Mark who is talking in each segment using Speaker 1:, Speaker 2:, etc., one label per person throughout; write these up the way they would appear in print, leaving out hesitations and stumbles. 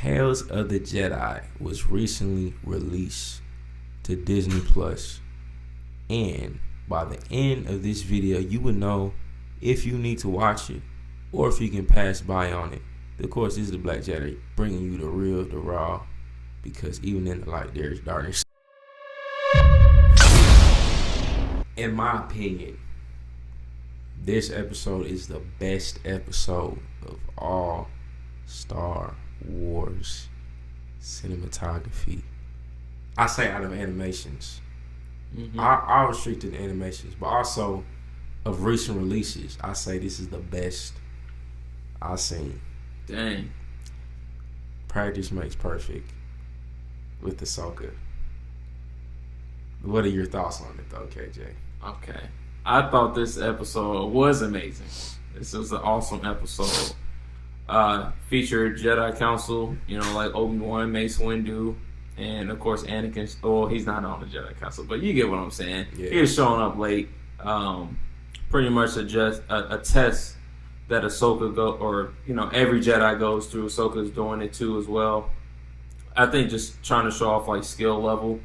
Speaker 1: Tales of the Jedi was recently released to Disney Plus, and by the end of this video, you will know if you need to watch it or if you can pass by on it. Of course, this is the Black Jedi bringing you the real, the raw, because even in the light there is darkness. In my opinion, this episode is the best episode of all Star Wars cinematography. I say out of animations. I'll restrict to the animations, but also of recent releases, I say this is the best I've seen.
Speaker 2: Dang.
Speaker 1: Practice makes perfect with Ahsoka. What are your thoughts on it though, KJ?
Speaker 2: Okay. I thought this episode was amazing. This was an awesome episode. Featured Jedi Council, like Obi-Wan, Mace Windu, and of course Anakin. Well, he's not on the Jedi Council, but you get what I'm saying. Yeah. He was showing up late. Pretty much a test that Ahsoka every Jedi goes through. Ahsoka's doing it too as well. I think just trying to show off like skill level,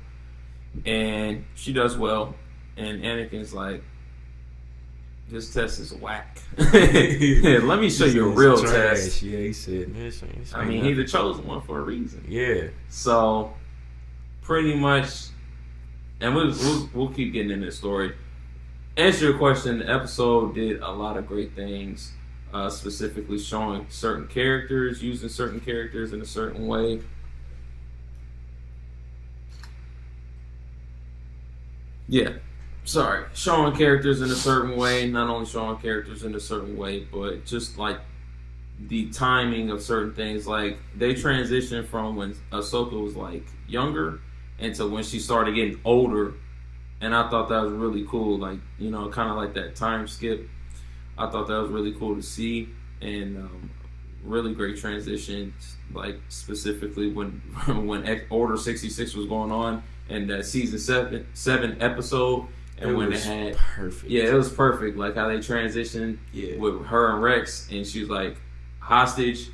Speaker 2: and she does well. And Anakin's like, this test is whack. Let me show you a real test.
Speaker 1: Yeah, he said.
Speaker 2: He's the chosen one for a reason.
Speaker 1: Yeah.
Speaker 2: So, pretty much, and we'll keep getting into the story. Answer your question. The episode did a lot of great things, specifically showing certain characters, using certain characters in a certain way. Yeah. Sorry, showing characters in a certain way, not only showing characters in a certain way, but just like the timing of certain things. Like they transitioned from when Ahsoka was like younger into when she started getting older, and I thought that was really cool. Like, kind of like that time skip. I thought that was really cool to see, and really great transitions. Like specifically when Order 66 was going on, and that season 7 episode. And when it had
Speaker 1: perfect.
Speaker 2: Yeah, it was perfect. Like how they transitioned with her and Rex, and she was like hostage,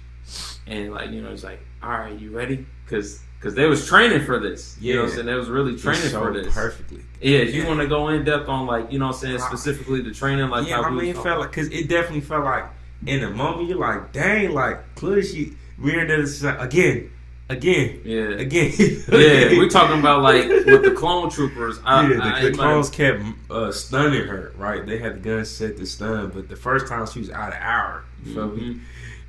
Speaker 2: and like it's like, all right, you ready? Because they was training for this. You know what I'm saying? They was really training for this
Speaker 1: perfectly.
Speaker 2: Yeah, if you want to go in depth on like specifically the training, like
Speaker 1: it felt like, because it definitely felt like in the moment you're like, dang, like clearly we're again.
Speaker 2: Yeah.
Speaker 1: Again.
Speaker 2: Yeah, we're talking about like with the clone troopers.
Speaker 1: The clones kept stunning her, right? They had the gun set to stun, but the first time she was out of hour. You feel me?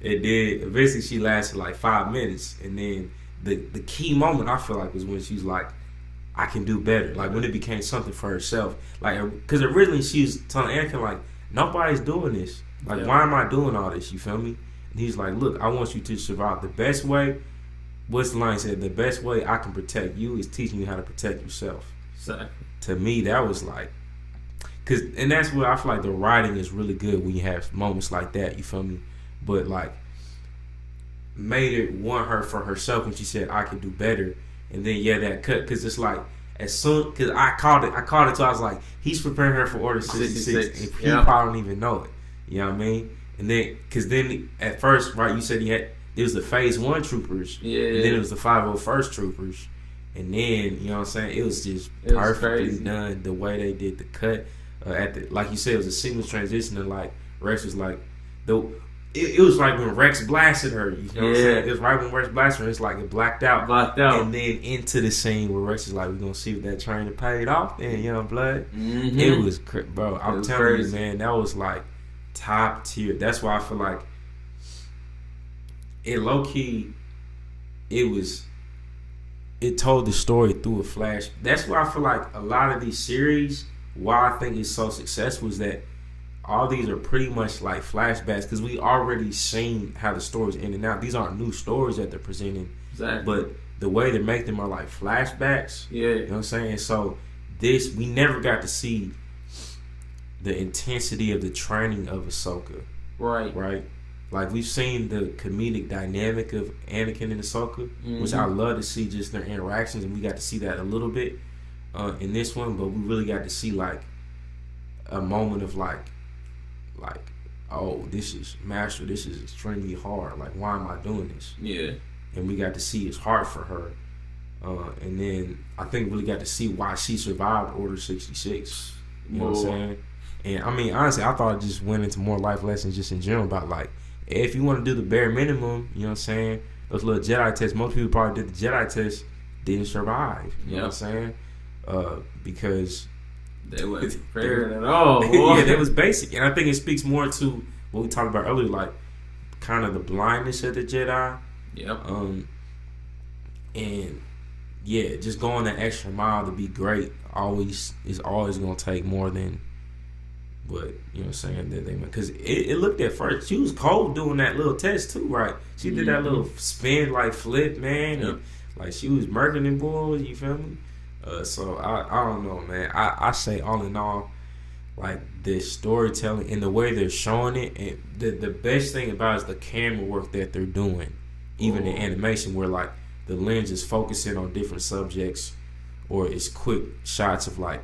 Speaker 1: It did. Eventually she lasted like 5 minutes, and then the key moment I feel like was when she's like, I can do better. Like when it became something for herself. Like, because originally she was telling Anakin like, nobody's doing this. Like, why am I doing all this? You feel me? And he's like, look, I want you to survive. The best way. What's the line said? The best way I can protect you is teaching you how to protect yourself.
Speaker 2: Exactly.
Speaker 1: To me, that was like, and that's where I feel like the writing is really good when you have moments like that. You feel me? But like, made it want her for herself when she said I can do better, and then that cut, because it's like because I called it too. I was like, he's preparing her for Order 66, and he probably don't even know it. You know what I mean? And then because then at first, right, you said it was the Phase 1 troopers, and then it was the 501st troopers, and then, you know what I'm saying, it was just perfectly done, the way they did the cut. Like you said, it was a seamless transition, and like, Rex was like, it was like when Rex blasted her, you know what I'm saying? It was right when Rex blasted her, it's like it blacked out. And then into the scene where Rex is like, we're going to see if that training paid off, and Young Blood. Mm-hmm. It was, bro, I'm telling you, man, that was like top tier. That's why I feel like it low-key, it told the story through a flash. That's why I feel like a lot of these series, why I think it's so successful, is that all these are pretty much like flashbacks, because we already seen how the stories in and out. These aren't new stories that they're presenting.
Speaker 2: Exactly.
Speaker 1: But the way they make them are like flashbacks.
Speaker 2: Yeah.
Speaker 1: You know what I'm saying? So we never got to see the intensity of the training of Ahsoka.
Speaker 2: Right.
Speaker 1: Right? Like, we've seen the comedic dynamic of Anakin and Ahsoka, which I love to see, just their interactions, and we got to see that a little bit in this one, but we really got to see, like, a moment of, like, oh, this is extremely hard. Like, why am I doing this?
Speaker 2: Yeah.
Speaker 1: and we got to see his heart for her. And then I think we really got to see why she survived Order 66. You know what I'm saying? And I mean, honestly, I thought it just went into more life lessons just in general about like, if you want to do the bare minimum, you know what I'm saying? Those little Jedi tests, most people probably did the Jedi test, didn't survive. You know what I'm saying? Because
Speaker 2: they wasn't prepared at all.
Speaker 1: Yeah, that was basic. And I think it speaks more to what we talked about earlier, like kind of the blindness of the Jedi.
Speaker 2: Yep.
Speaker 1: And yeah, just going that extra mile to be great is always gonna take more than what, you know what I'm saying, that they, because it looked at first, she was cold doing that little test too, right? She did that little spin like flip, man.
Speaker 2: Yep.
Speaker 1: And like she was murking them boys, you feel me? So I don't know, man. I say all in all, like the storytelling and the way they're showing it, and the best thing about it is the camera work that they're doing, even the animation where like the lens is focusing on different subjects, or it's quick shots of like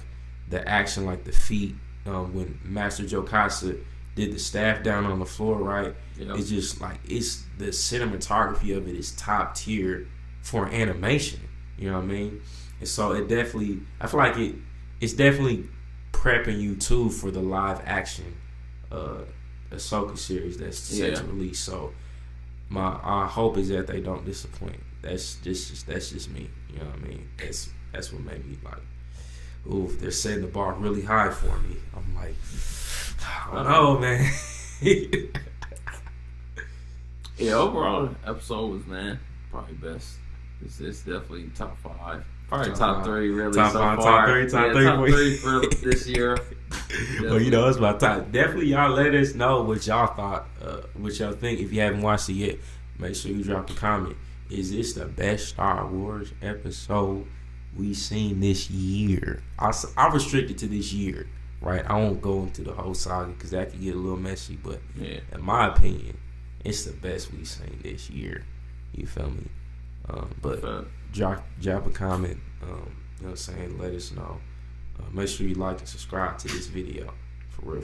Speaker 1: the action, like the feet. When Master Jokasa did the staff down on the floor, right? Yep. It's just like, it's the cinematography of it is top tier for animation. You know what I mean? And so it definitely, I feel like it's definitely prepping you too for the live action Ahsoka series that's set to release. So my hope is that they don't disappoint. That's just me. You know what I mean? That's what made me like, ooh, they're setting the bar really high for me. I'm like, I don't know, man.
Speaker 2: Yeah, overall, episode was, man, probably best. It's definitely top 5. Probably top 3, really,
Speaker 1: top
Speaker 2: so
Speaker 1: 5,
Speaker 2: far.
Speaker 1: Top 3
Speaker 2: for this year.
Speaker 1: Well, you know, it's my top. Definitely, y'all let us know what y'all thought, what y'all think. If you haven't watched it yet, make sure you drop a comment. Is this the best Star Wars episode we seen this year? I restricted to this year, right? I won't go into the whole saga because that could get a little messy, but in my opinion, it's the best we seen this year. You feel me? But drop a comment. You know what I'm saying? Let us know. Make sure you like and subscribe to this video. For real.